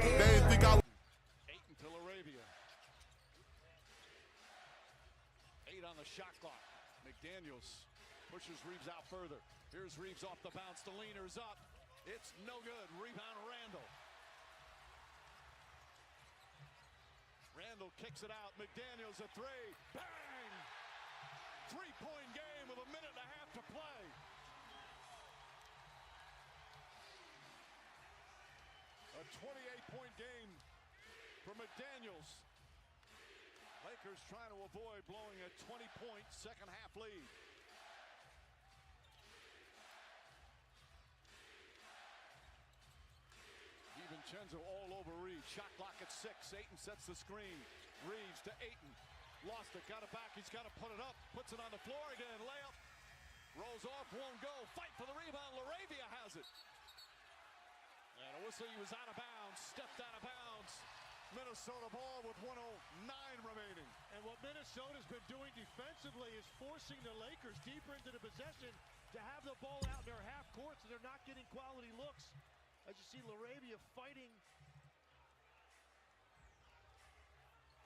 They didn't think I was. 8 until Arabia. 8 on the shot clock. McDaniels pushes Reeves out further. Here's Reeves off the bounce. The leaner's up. It's no good. Rebound Randall. Randall kicks it out. McDaniels a three. Bang! 3-point game with a minute and a half to play. A 28-point game for McDaniels. Lakers trying to avoid blowing a 20-point second-half lead. DiVincenzo all over Reeves. Shot clock at 6. Ayton sets the screen. Reeves to Ayton. Lost it. Got it back. He's got to put it up. Puts it on the floor again. Layup. Rolls off. Won't go. Fight for the rebound. LaRavia has it. And a whistle. He was out of bounds. Stepped out of bounds. Minnesota ball with 1:09 remaining. And what Minnesota's been doing defensively is forcing the Lakers deeper into the possession to have the ball out in their half court, so they're not getting quality looks. As you see LaRavia fighting.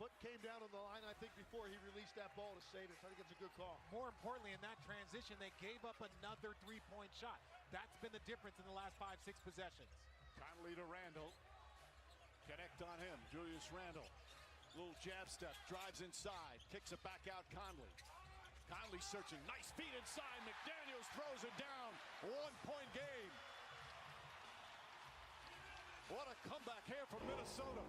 Foot came down on the line, I think, before he released that ball to save it. So I think it's a good call. More importantly, in that transition, they gave up another three-point shot. That's been the difference in the last 5-6 possessions. Conley to Randall. Connect on him. Julius Randall. Little jab step. Drives inside. Kicks it back out. Conley. Conley searching. Nice feet inside. McDaniels throws it down. 1-point game. What a comeback here from Minnesota.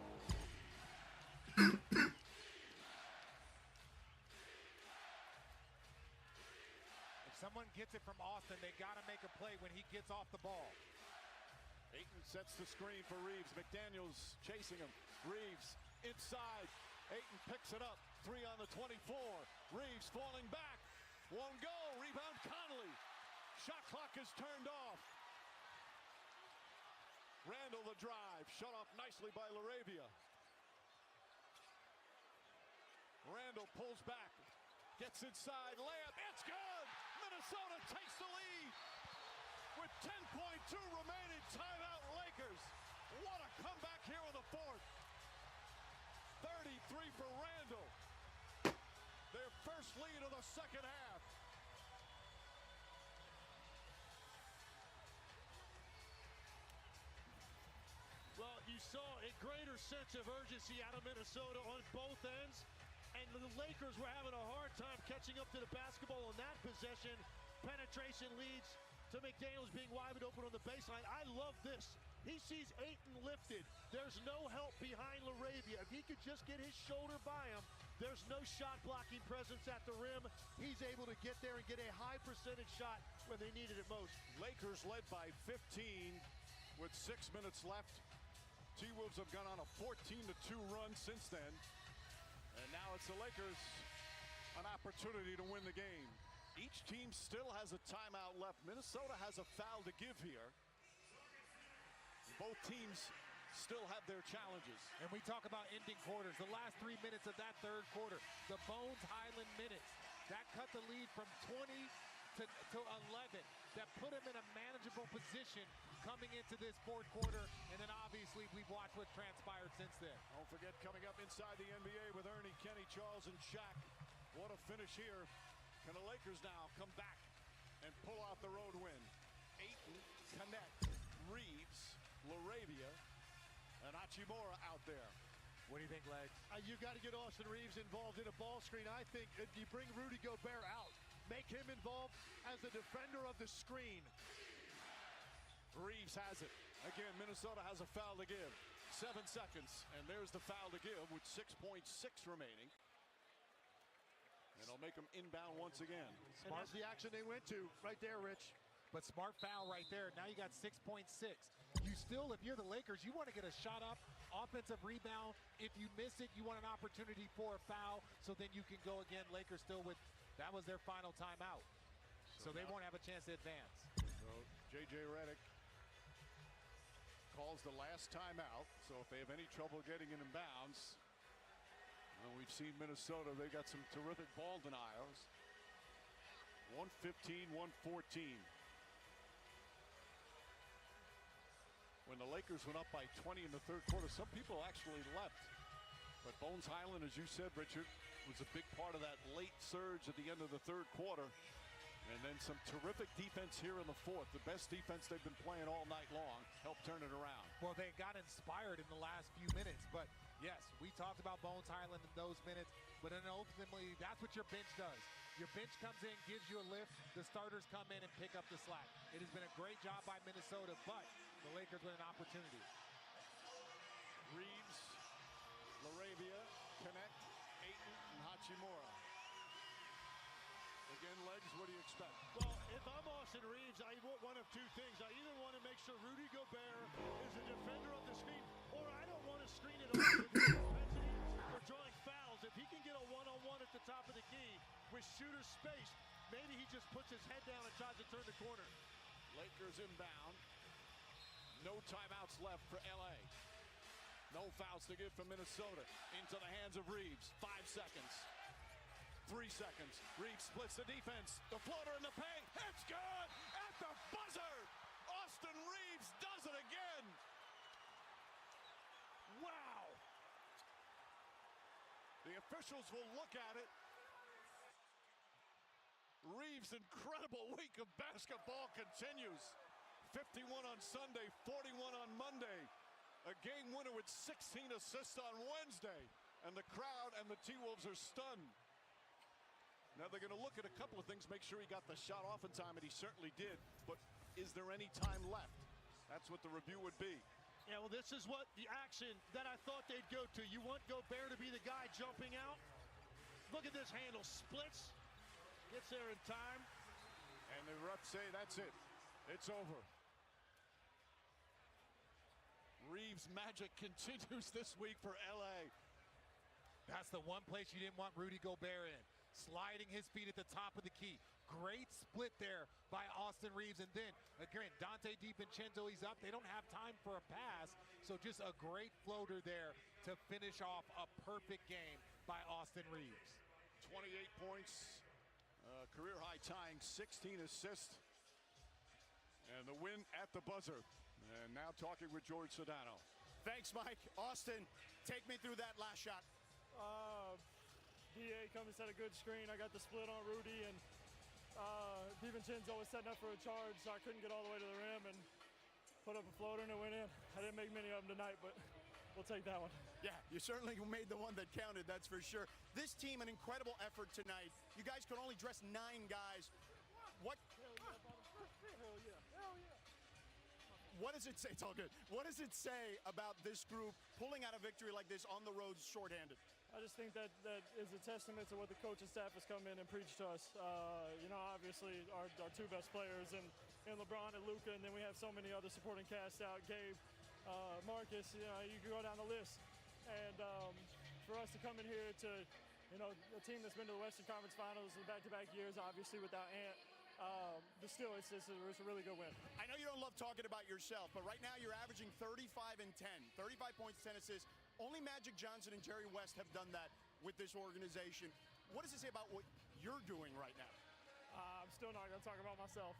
If someone gets it from Austin, they got to make a play when he gets off the ball. Ayton sets the screen for Reeves. McDaniels chasing him. Reeves inside. Ayton picks it up. 3 on the 24. Reeves falling back. Won't go. Rebound Conley. Shot clock is turned off. Randall the drive. Shut off nicely by LaRavia. Randall pulls back. Gets inside. Layup. It's good. Minnesota takes the lead. With 10.2 remaining, timeout Lakers. What a comeback here in the fourth. 33 for Randall. Their first lead of the second half. Well, you saw a greater sense of urgency out of Minnesota on both ends. And the Lakers were having a hard time catching up to the basketball on that possession. Penetration leads to McDaniels being wide open on the baseline. I love this. He sees Ayton lifted. There's no help behind LaRavia. If he could just get his shoulder by him, there's no shot blocking presence at the rim. He's able to get there and get a high percentage shot when they needed it most. Lakers led by 15 with 6 minutes left. T-Wolves have gone on a 14-2 run since then. And now it's the Lakers an opportunity to win the game. Each team still has a timeout left. Minnesota has a foul to give here. Both teams still have their challenges. And we talk about ending quarters. The last 3 minutes of that third quarter, the Bones Highland minutes, that cut the lead from 20 to 11. That put him in a manageable position coming into this fourth quarter. And then obviously we've watched what transpired since then. Don't forget, coming up inside the NBA with Ernie, Kenny, Charles, and Shaq. What a finish here. Can the Lakers now come back and pull out the road win? Ayton, Connect, Reeves, LaRavia, and Hachimura out there. What do you think, Legs? You got to get Austin Reeves involved in a ball screen. I think if you bring Rudy Gobert out, make him involved as a defender of the screen. Reeves has it. Again, Minnesota has a foul to give. 7 seconds, and there's the foul to give with 6.6 remaining. And it'll make them inbound once again. And that's the action they went to right there, Rich. But smart foul right there. Now you got 6.6. You still, if you're the Lakers, you want to get a shot up, offensive rebound. If you miss it, you want an opportunity for a foul, so then you can go again. Lakers still with, that was their final timeout. So they won't have a chance to advance. So J.J. Redick calls the last timeout. So if they have any trouble getting it in bounds, we've seen Minnesota, they got some terrific ball denials. 115, 114. When the Lakers went up by 20 in the third quarter, some people actually left. But Bones Highland, as you said, Richard, was a big part of that late surge at the end of the third quarter. And then some terrific defense here in the fourth. The best defense they've been playing all night long helped turn it around. Well, they got inspired in the last few minutes. But, yes, we talked about Bones Highland in those minutes. But then ultimately, that's what your bench does. Your bench comes in, gives you a lift. The starters come in and pick up the slack. It has been a great job by Minnesota, but the Lakers with an opportunity. Reeves, Laravia, Connect, Ayton, and Hachimura. Again, legs, what do you expect? Well, if I'm Austin Reeves, I want one of two things. I either want to make sure Rudy Gobert is a defender of the screen, or I don't want to screen it over his propensity for drawing fouls. If he can get a one-on-one at the top of the key with shooters spaced, maybe he just puts his head down and tries to turn the corner. Lakers inbound. No timeouts left for LA. No fouls to give from Minnesota. Into the hands of Reeves. 5 seconds. 3 seconds. Reeves splits the defense. The floater in the paint. It's good at the buzzer. Austin Reeves does it again. Wow. The officials will look at it. Reeves' incredible week of basketball continues. 51 on Sunday, 41 on Monday. A game winner with 16 assists on Wednesday. And the crowd and the T-Wolves are stunned. Now they're going to look at a couple of things, make sure he got the shot off in time, and he certainly did. But is there any time left? That's what the review would be. Yeah, well, this is what the action that I thought they'd go to. You want Gobert to be the guy jumping out? Look at this handle, splits, gets there in time. And the refs say that's it. It's over. Reeves' magic continues this week for LA. That's the one place you didn't want Rudy Gobert in. Sliding his feet at the top of the key. Great split there by Austin Reeves. And then, again, Dante DiVincenzo, he's up. They don't have time for a pass. So just a great floater there to finish off a perfect game by Austin Reeves. 28 points, career high tying, 16 assists. And the win at the buzzer. And now talking with George Sedano. Thanks, Mike. Austin, take me through that last shot. DA come and set a good screen. I got the split on Rudy, and DiVincenzo was setting up for a charge, so I couldn't get all the way to the rim and put up a floater, and it went in. I didn't make many of them tonight, but we'll take that one. Yeah, you certainly made the one that counted, that's for sure. This team, an incredible effort tonight. You guys could only dress 9 guys. What? Hell yeah. Hell yeah. What does it say? It's all good. What does it say about this group pulling out a victory like this on the road shorthanded? I just think that is a testament to what the coaching staff has come in and preached to us. Obviously our 2 best players and LeBron and Luka, and then we have so many other supporting cast out, Gabe, Marcus, you can go down the list. And for us to come in here to, a team that's been to the Western Conference Finals in back-to-back years, obviously without Ant, but still, it's a really good win. I know you don't love talking about yourself, but right now you're averaging 35 and 10, 35 points, 10 assists. Only Magic Johnson and Jerry West have done that with this organization. What does it say about what you're doing right now? I'm still not going to talk about myself.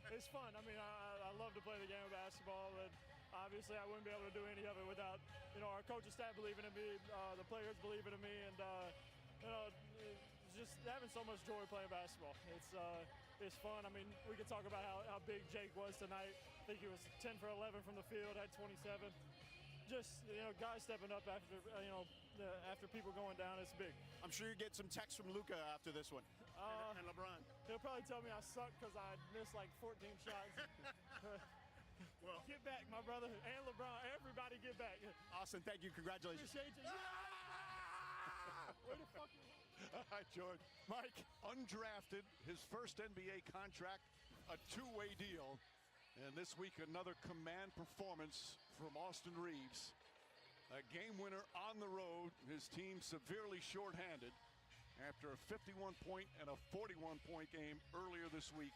It's fun. I mean, I love to play the game of basketball, but obviously I wouldn't be able to do any of it without, our coaching staff believing in me, the players believing in me, and, just having so much joy playing basketball. It's fun. I mean, we could talk about how big Jake was tonight. I think he was 10 for 11 from the field, had 27. Just, guys stepping up after, after people going down, it's big. I'm sure you get some texts from Luka after this one. And LeBron. He'll probably tell me I suck because I missed like 14 shots. Well, get back, my brother, and LeBron. Everybody get back. Austin, thank you. Congratulations. Appreciate you. Where the fuck you? Hi, George. Mike, undrafted, his first NBA contract, a 2-way deal. And this week, another command performance from Austin Reeves. A game winner on the road. His team severely shorthanded after a 51-point and a 41-point game earlier this week.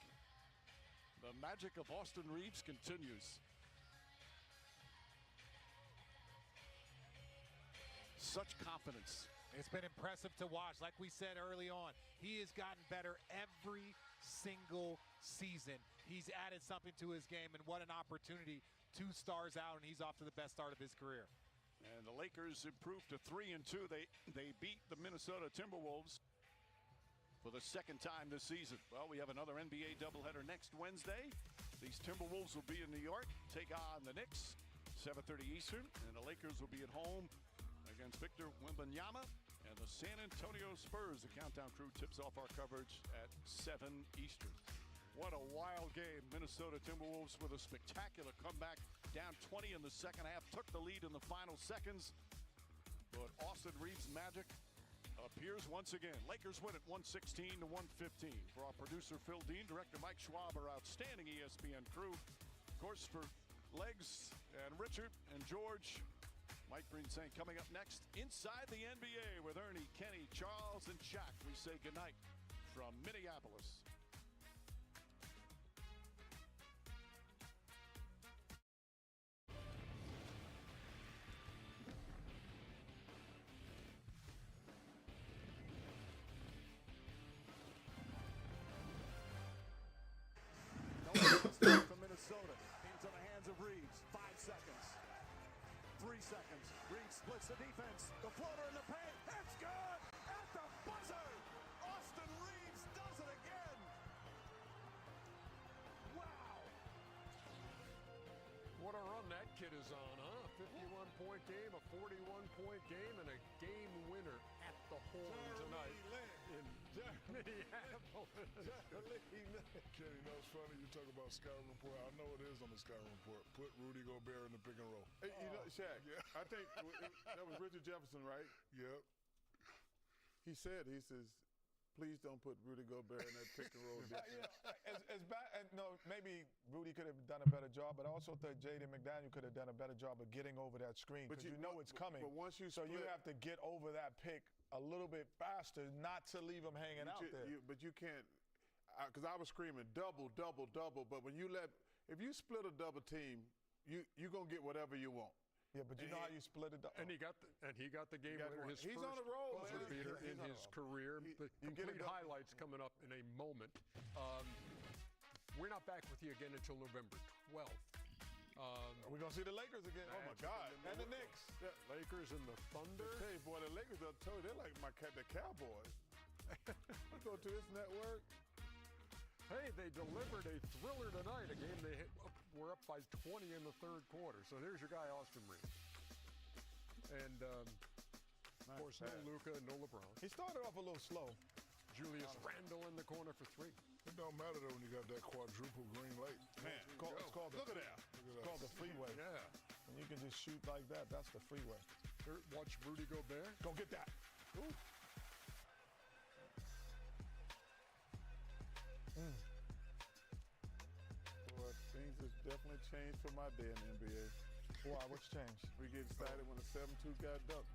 The magic of Austin Reeves continues. such confidence. It's been impressive to watch. Like we said early on, he has gotten better every single season. He's added something to his game, and what an opportunity. 2 stars out, and he's off to the best start of his career. And the Lakers improved to 3-2. They beat the Minnesota Timberwolves for the second time this season. Well, we have another NBA doubleheader next Wednesday. These Timberwolves will be in New York, take on the Knicks, 7:30 Eastern, and the Lakers will be at home against Victor Wembanyama and the San Antonio Spurs. The Countdown crew tips off our coverage at 7 Eastern. What a wild game. Minnesota Timberwolves with a spectacular comeback, down 20 in the second half, took the lead in the final seconds. But Austin Reeves' magic appears once again. Lakers win at 116-115. For our producer Phil Dean, director Mike Schwab, our outstanding ESPN crew. Of course, for Legs and Richard and George, Mike Breen saying coming up next, Inside the NBA with Ernie, Kenny, Charles, and Shaq. We say goodnight from Minneapolis. From Minnesota into the hands of Reeves. 5 seconds. 3 seconds. Reeves splits the defense. The floater in the paint. It's good at the buzzer. Austin Reeves does it again. Wow. What a run that kid is on, huh? 51-point game, a 41-point game, and a game winner at the horn tonight in Minneapolis. Kenny, you know it's funny you talk about scouting report. I know it is on the scouting report. Put Rudy Gobert in the pick and roll. Hey, you know, Shaq, Yeah. I think that was Richard Jefferson, right? Yep. He says, please don't put Rudy Gobert in that pick and roll. As bad, and no, maybe Rudy could have done a better job, but I also think Jaden McDaniel could have done a better job of getting over that screen because you know it's coming. But once you so you split- have to get over that pick a little bit faster, not to leave him hanging out there. But you can't, because I was screaming double, double, double. But when you if you split a double team, you're gonna get whatever you want. Yeah, but you know how you split it up. And he got the game winner, his He's first on a roll, buzzer man. beater He's in on a his roll. career. The you get complete it up. highlights coming up in a moment. We're not back with you again until November 12th. We're going to see the Lakers again. Oh, my God. And the Knicks. Lakers and the Thunder. Hey, boy, the Lakers, I told you, they're like the Cowboys. You go to this network. Hey, they delivered a thriller tonight, a game they were up by 20 in the third quarter. So there's your guy, Austin Reeves. And, of course, no Luka, no LeBron. He started off a little slow. Julius Randle in the corner for 3. It don't matter though when you got that quadruple green light. Man, It's called look at that. It's called the freeway. Yeah. And you can just shoot like that. That's the freeway. Here, watch Rudy Gobert. Go get that. Ooh. Boy, things have definitely changed for my day in the NBA. Why? What's changed? We get excited when the 7-2 got dunked.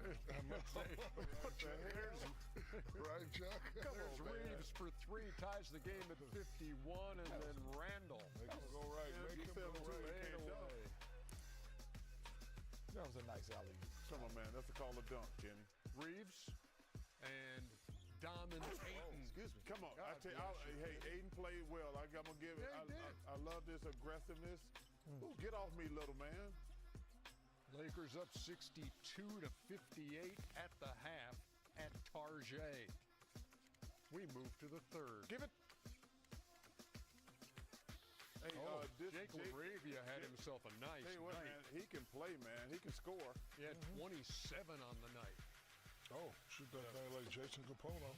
Right, Chuck? There's Reeves for 3, ties the game at 51, and then Randall. Make him go right. Make him go right. Fade away. That was a nice alley. Come on, man. That's a call of dunk, Kenny. Reeves and Domin Ayton. Excuse me. Come on. God I tell you, hey, Aiden played well. I'm going to give it. Yeah, he did. I love this aggressiveness. Ooh, get off me, little man. Lakers up 62-58 at the half at Tarjay. We move to the third. Give it. Hey, Jake LaRavia had himself a nice Hey, what, night. man? He can play, man. He can score. He had 27 on the night. Oh, shoot that thing like Jason Capono.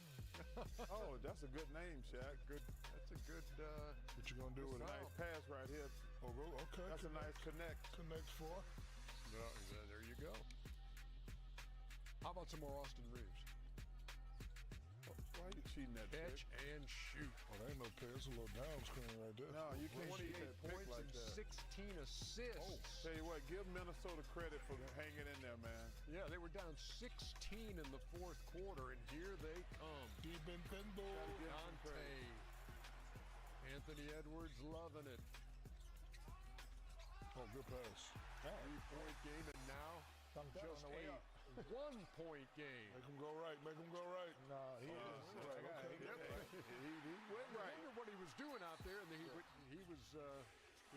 Oh, that's a good name, Shaq. That's a good. What you gonna do with it? Nice pass right here. Oh, okay. That's a nice connect. Connect 4. No, there you go. How about some more Austin Reeves? Why are you cheating that Catch trick? and shoot. Oh, that ain't no pair. It's a little down screen right there. No, you can't shoot 28 that pick points like and that. 16 assists. Tell you what, give Minnesota credit for hanging in there, man. Yeah, they were down 16 in the fourth quarter, and here they come. Deep in pinball. Dante. Anthony Edwards loving it. Oh, good pass. 3-point game, and now Dunked that just on the way 8. up. 1-point game. Make him go right. Make him go right. No, he is. He went right. I wonder what he was doing out there, and he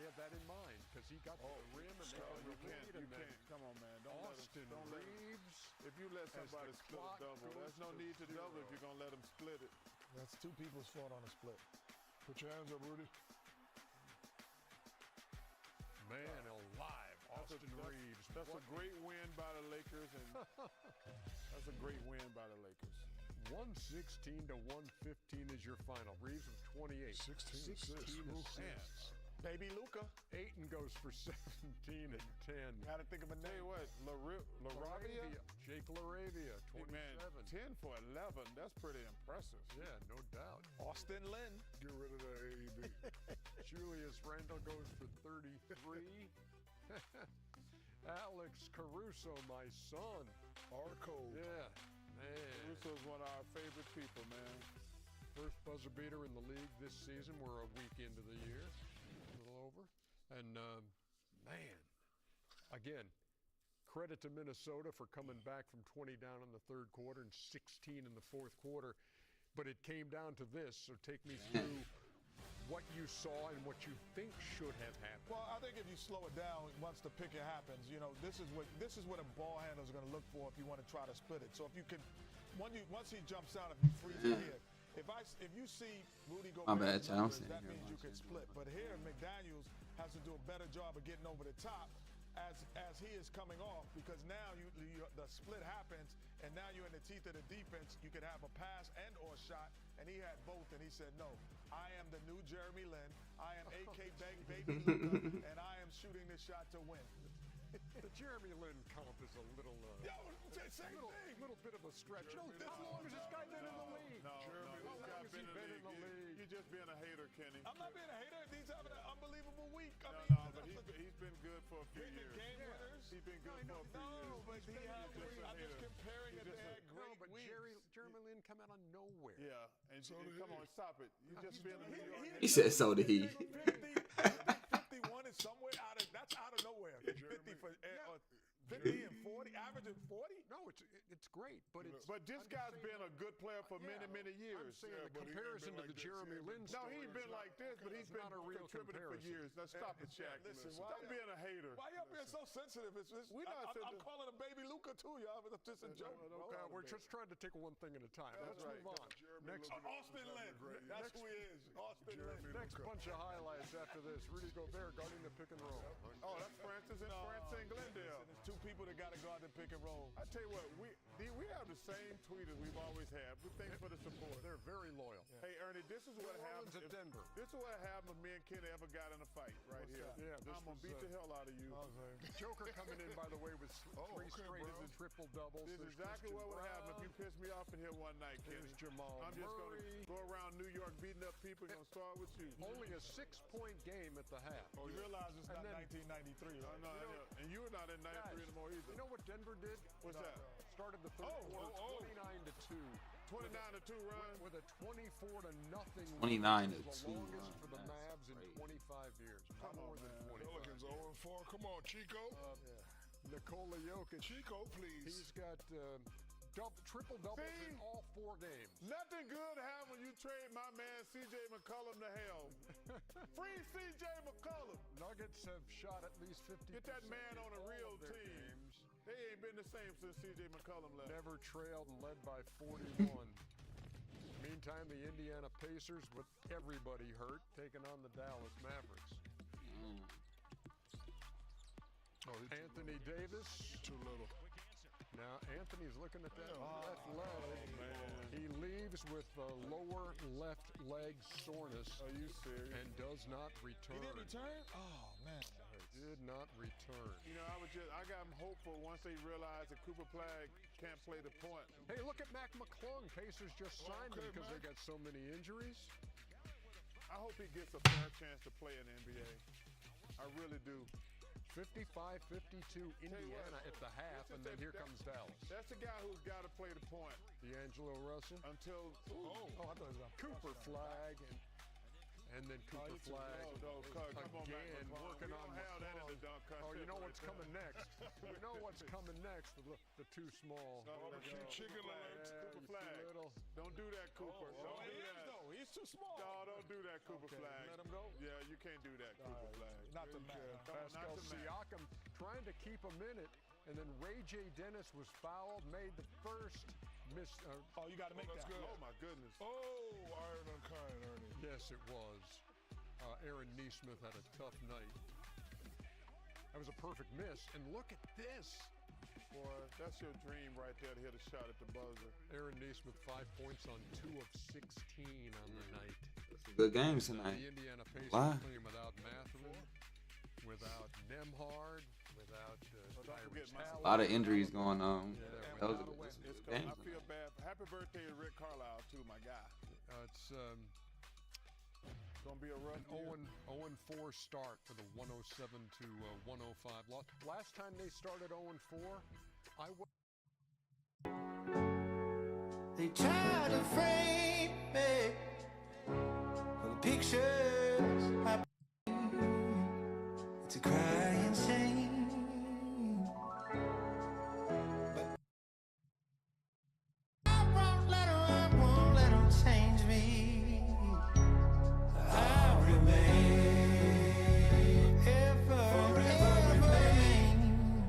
had that in mind because he got to the rim and they got the lead. You can't. Come on, man. Austin Reeves. If you let somebody split a double, there's no need to double if you're going to let them split it. That's two people's fault on a split. Put your hands up, Rudy. Man alive, Austin Reeves. That's a great win by the Lakers, and that's a great win by the Lakers. 116 to 115 is your final. Reeves with 28. 16 assists. Baby Luka. Ayton goes for 17 and 10. Got to think of a name. What? LaRavia? Jake LaRavia, 27. Man, 10 for 11. That's pretty impressive. Yeah, no doubt. Austin Lynn. Get rid of that AED. Julius Randle goes for 33. Alex Caruso, my son. Arco. Yeah, man. Caruso's one of our favorite people, man. First buzzer beater in the league this season. We're a week into the year. A little over. And, man, again, credit to Minnesota for coming back from 20 down in the third quarter and 16 in the fourth quarter. But it came down to this, so take me through what you saw and what you think should have happened. Well, I think if you slow it down, once the picking happens, this is what a ball handler is going to look for if you want to try to split it. So if you can, once he jumps out, if you freeze it here, if you see Rudy go, that means you can split. But here, McDaniels has to do a better job of getting over the top as he is coming off, because now the split happens, and now you're in the teeth of the defense. You could have a pass and or a shot, and he had both, and he said, no, I am the new Jeremy Lin. I am AK Baby Luka, and I am shooting this shot to win. The Jeremy Lin comp is a little, little bit of a stretch. How long has this guy been in the league? No, How long has he been in the league? You're just being a hater, Kenny. I'm not being a hater. He's having an unbelievable week. But he's been good for a few years. Game winners. He's been good for a few years. But I'm just comparing it. They had great weeks. Jeremy Lin come out of nowhere. Yeah, and come on, stop it. You just being a New York hater. He said so did he. 51 is somewhere that's out of nowhere. 50 for 50 and 40, averaging 40? No, it's great, but this guy's been a good player for many years. I'm saying the comparison to the Jeremy Lin No, he's been like this, but he's been not a real contributing for years. Now stop it, Shaq. Listen, stop being a hater. Why y'all being so sensitive? I'm calling him Baby Luka too, y'all. It's just a joke. We're just trying to take one thing at a time. Let's move on. Next, Austin Lynn. That's who he is. Austin Lynn. Next bunch of highlights after this. Rudy Gobert guarding the pick and roll. Oh, that's Francis and Glendale. There's two people that got to guard the pick and roll. I tell you what, we have the same tweeters we've always had. We thank for the support. They're very loyal. Yeah. Hey, Ernie, this is what happens at Denver. This is what happens if me and Kenny ever got in a fight right here. Yeah, I'm going to beat the hell out of you. Joker coming in, by the way, with three straight triple doubles. This is exactly what would happen if you pissed me off in here one night, Kenny. There's Jamal I'm just going to go around New York beating up people. Going to start with you. Only a 6-point game at the half. You realize it's not 1993, right? No, and you were not in 93 anymore either. You know what Denver did? What's that? Started the third quarter 29-2. 29-2 run. With a 24-0 29-2 the longest for the Mavs in 25 years. Come on, more than 20. Pelicans 0-4. Come on, Chico. Nikola Jokic. Chico, please. He's got triple doubles in all 4 games. Nothing good happens when you trade my man C.J. McCollum to hell. Free C.J. McCollum. Nuggets have shot at least 50%. Get that man on a real team. Games. They ain't been the same since C.J. McCollum left. Never trailed and led by 41. Meantime, the Indiana Pacers, with everybody hurt, taking on the Dallas Mavericks. Anthony Davis. Too little. Now, Anthony's looking at that left leg. He leaves with the lower left leg soreness. Are you serious? And does not return. He didn't return? Oh, man. Did not return. You know, I got him hopeful once they realized that Cooper Flag can't play the point. Hey, look at Mac McClung. Pacers just signed him because they got so many injuries. I hope he gets a fair chance to play in the NBA. I really do. 55-52 Indiana at the half, and then here comes Dallas. That's the guy who's got to play the point. D'Angelo Russell. Until I thought it was Cooper Flag and then Cooper Flag come on, again Mac McClung. working on we don't have that in the dunk Oh, you know what's coming next. You know what's coming next. The too small. Barbecue chicken alerts, Cooper Flag. Don't do that, Cooper. Don't do that. No, he's too small. No, don't do that, Cooper Flag. Let him go? Yeah, you can't do that, Cooper Flag. Not the man. Pascal Siakam trying to keep him in it, and then Ray J. Dennis was fouled, made the first miss. You got to make that. Good. Oh, my goodness. Oh, iron unkind, Ernie. Yes, it was. Aaron Neesmith had a tough night. That was a perfect miss, and look at this. Boy, that's your dream right there to hit a shot at the buzzer. Aaron Neesmith, 5 points on 2 of 16 on the night. Good games tonight. The Indiana Pacers Wow. playing without Mathurin, without Nemhard, without Tyrese A Halliburton. lot of injuries going on. Yeah, Those without are a West- good I games feel tonight. bad. Happy birthday to Rick Carlisle, too, my guy. It's Going to be a rough an 0-4 start for the 107 to 105 loss. Last time they started 0-4, They try to frame me for the pictures I to cry and shame. But I won't let 'em change me. I'll remain forever remain.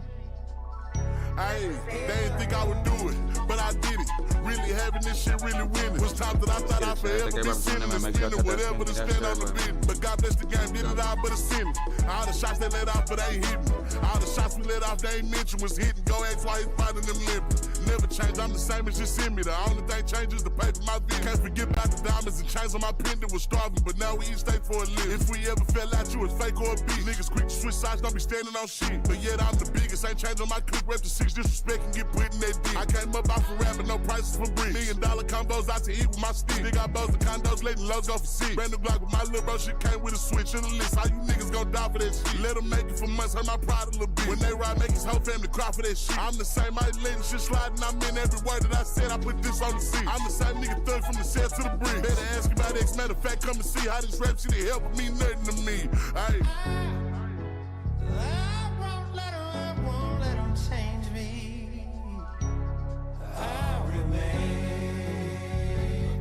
Hey, they didn't think I would do it, but I did it. Really having this shit really winning. Was time that I thought I'd forever be sinning and spending whatever to spend on the business. But God bless the game, did it all but a sinning. All the shots they let off, but they ain't hitting. All the shots we let off, they ain't mentioned was hitting. Go ask why he's fighting them limping. Never change, I'm the same as just in me. The only thing changes the paper my video. Can't forget about the diamonds and chains on my pendant was starving, but now we eat steak for a living. If we ever fell out, you was fake or a beat. Niggas quick to switch sides, don't be standing on shit. But yet I'm the biggest, ain't changing my click rep to 6. Disrespect and get put in that dick. I came up off of rapping, no prices for bricks. $1 million combos out to eat with my stick. Big got bows and condos, letting lows go for 6. Brand new Glock with my little bro, shit came with a switch in the list. How you niggas gon' die for that shit? Let them make it for months, hurt my pride a little bit. When they ride, make his whole family cry for that shit. I'm the same, I ain't letting shit slide, and I'm in every word that I said. I put this on the seat. I'm the same nigga thug from the cell to the bridge. Better ask you about X, matter of fact, come and see how this rap shit helping me, nothing to me. Hey. I won't let 'em change me. I'll remain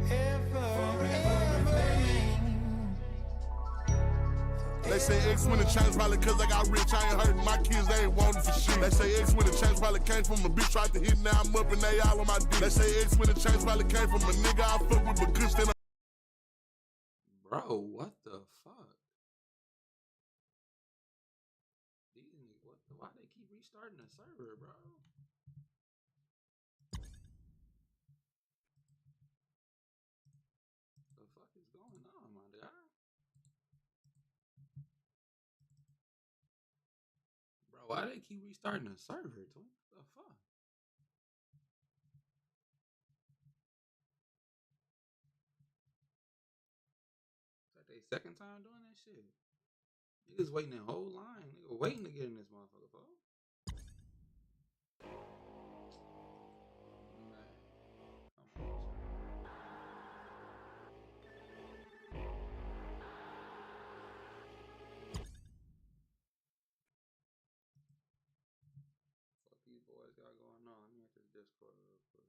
forever remain. They say X when the change probably cause I got rich, I ain't hurting my kids, they ain't wanting for shit. They say X when the change probably came from a bitch tried to hit, now I'm up and they all on my dick. They say X when the change probably came from a nigga I fuck with, but good still. Bro, what the fuck? These niggas, why they keep restarting the server, bro? The fuck is going on, my guy? Bro, why they keep restarting the server, twin? What the fuck? It's like they second time doing that shit. Niggas waiting in whole line. Nigga waiting to get in this motherfucker, bro. Man, come on. What these boys got going on? Let me hit this Discord real quick.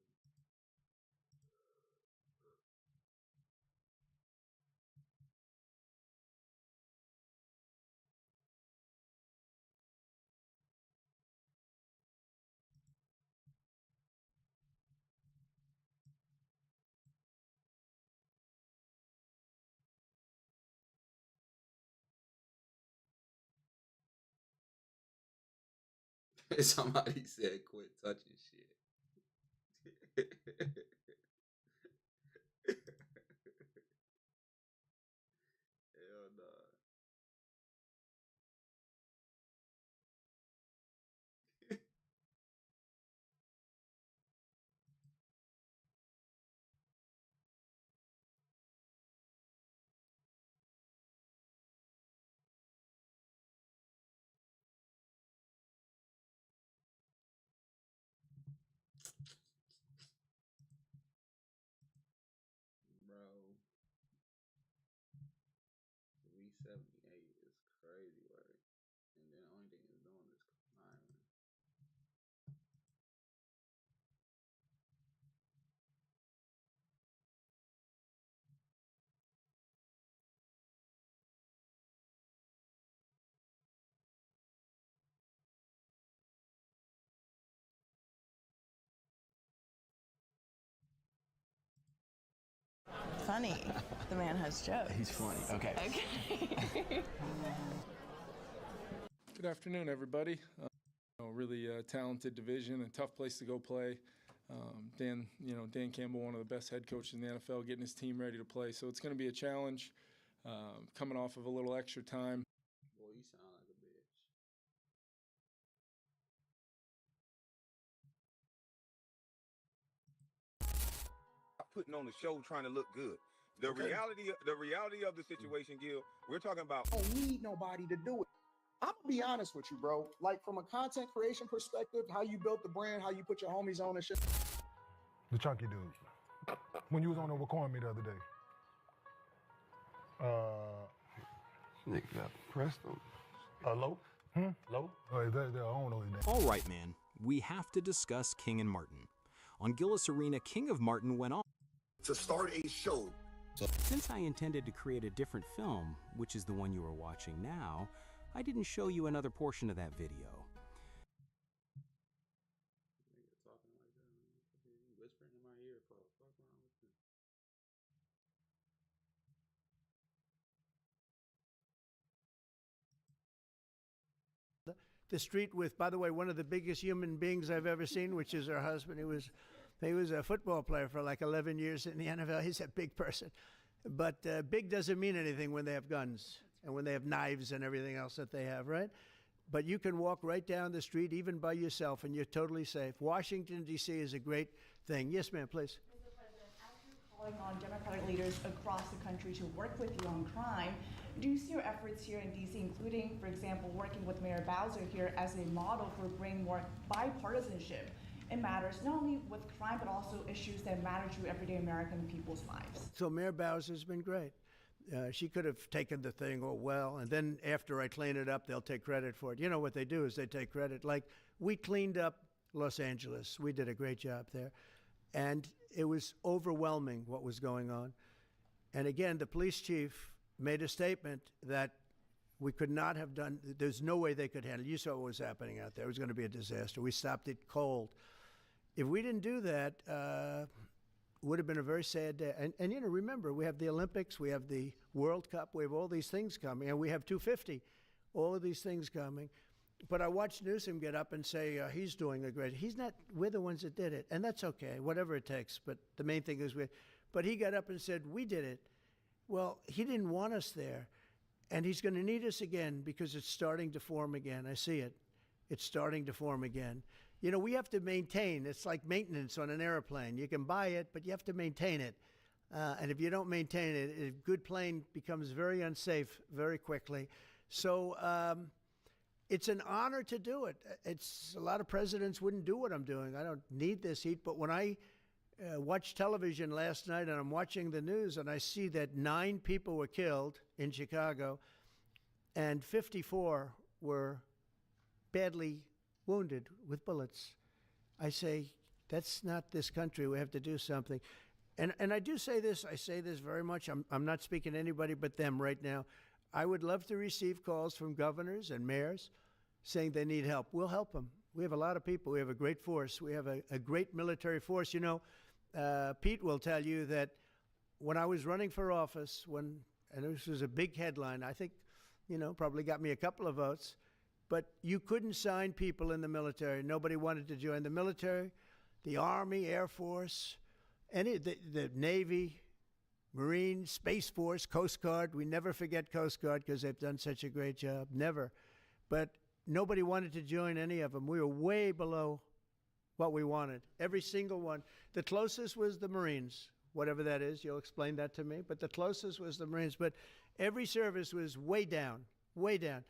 Somebody said quit touching shit. Hell nah. funny. The man has jokes. He's funny. Okay. Okay. Good afternoon, everybody. Really talented division, a tough place to go play. Dan Campbell, one of the best head coaches in the NFL, getting his team ready to play. So it's going to be a challenge. Coming off of a little extra time. Boy, you sound like a bitch. Putting on the show, trying to look good. The reality of the situation, Gil, we're talking about. I don't need nobody to do it. I'm gonna be honest with you, bro. Like from a content creation perspective, how you built the brand, how you put your homies on and shit. The chunky dude. When you was on over calling me the other day. Nigga got pressed him. Low? Low? I don't know his name. All right, man. We have to discuss King and Martin. On Gillis Arena, King of Martin went on to start a show. Since I intended to create a different film, which is the one you are watching now, I didn't show you another portion of that video. Whispering in my ear, fuck wrong with you? The street with, by the way, one of the biggest human beings I've ever seen, which is her husband. He was a football player for like 11 years in the NFL. He's a big person. But big doesn't mean anything when they have guns and when they have knives and everything else that they have, right? But you can walk right down the street, even by yourself, and you're totally safe. Washington, D.C. is a great thing. Yes, ma'am, please. Mr. President, as you're calling on Democratic leaders across the country to work with you on crime, do you see your efforts here in D.C., including, for example, working with Mayor Bowser here as a model for bringing more bipartisanship in matters not only with crime, but also issues that matter to everyday American people's lives? So Mayor Bowser's been great. She could have taken the thing, and then after I clean it up, they'll take credit for it. You know what they do is they take credit. Like, we cleaned up Los Angeles. We did a great job there. And it was overwhelming what was going on. And again, the police chief made a statement that we could not have done, there's no way they could handle it. You saw what was happening out there. It was going to be a disaster. We stopped it cold. If we didn't do that, would have been a very sad day. And remember, we have the Olympics, we have the World Cup, we have all these things coming, and we have 250, all of these things coming. But I watched Newsom get up and say he's doing a great, he's not, we're the ones that did it, and that's okay, whatever it takes. But the main thing is but he got up and said, we did it. Well, he didn't want us there, and he's going to need us again because it's starting to form again. I see it. It's starting to form again. You know, we have to maintain. It's like maintenance on an airplane. You can buy it, but you have to maintain it. And if you don't maintain it, a good plane becomes very unsafe very quickly. So it's an honor to do it. A lot of presidents wouldn't do what I'm doing. I don't need this heat. But when I watched television last night and I'm watching the news and I see that 9 people were killed in Chicago and 54 were badly wounded with bullets, I say, that's not this country. We have to do something. And I do say this, I say this very much. I'm not speaking to anybody but them right now. I would love to receive calls from governors and mayors saying they need help. We'll help them. We have a lot of people. We have a great force. We have a great military force. You know, Pete will tell you that when I was running for office, and this was a big headline, I think, probably got me a couple of votes, but you couldn't sign people in the military. Nobody wanted to join the military, the Army, Air Force, the Navy, Marines, Space Force, Coast Guard. We never forget Coast Guard because they've done such a great job. Never. But nobody wanted to join any of them. We were way below what we wanted. Every single one. The closest was the Marines, whatever that is. You'll explain that to me. But the closest was the Marines. But every service was way down, way down.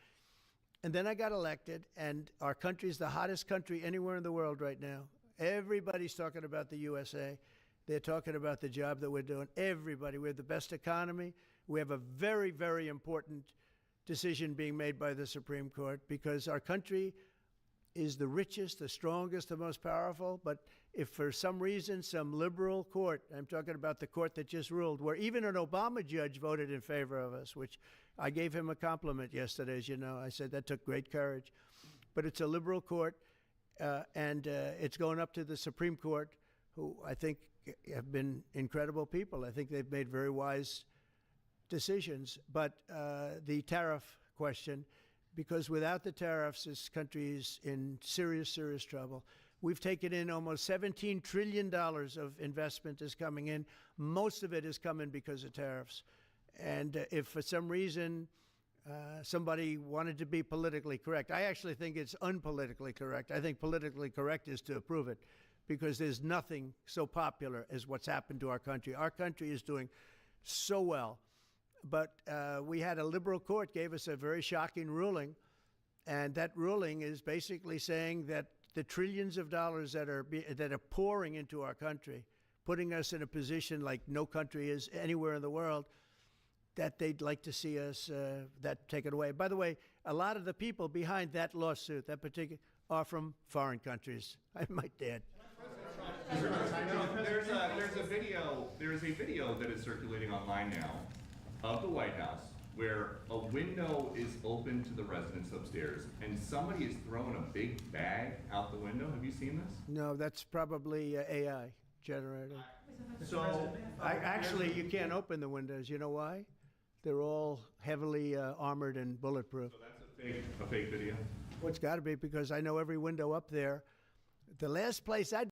And then I got elected, and our country's the hottest country anywhere in the world right now. Everybody's talking about the USA. They're talking about the job that we're doing. Everybody. We have the best economy. We have a very, very important decision being made by the Supreme Court because our country is the richest, the strongest, the most powerful. But if for some reason some liberal court, I'm talking about the court that just ruled, where even an Obama judge voted in favor of us, which I gave him a compliment yesterday, as you know. I said that took great courage. But it's a liberal court, and it's going up to the Supreme Court, who I think have been incredible people. I think they've made very wise decisions. But the tariff question, because without the tariffs, this country is in serious, serious trouble. We've taken in almost $17 trillion of investment is coming in. Most of it is coming because of tariffs. And if for some reason somebody wanted to be politically correct, I actually think it's unpolitically correct. I think politically correct is to approve it, because there's nothing so popular as what's happened to our country. Our country is doing so well. But we had a liberal court gave us a very shocking ruling, and that ruling is basically saying that the trillions of dollars that are pouring into our country, putting us in a position like no country is anywhere in the world, that they'd like to see us that taken away. By the way, a lot of the people behind that lawsuit, that particular, are from foreign countries, I might add. There's a video that is circulating online now of the White House where a window is open to the residents upstairs and somebody is throwing a big bag out the window. Have you seen this? No, that's probably AI generated. So Actually, you can't open the windows. You know why? They're all heavily armored and bulletproof. So that's a fake video? Well, it's got to be, because I know every window up there. The last place I'd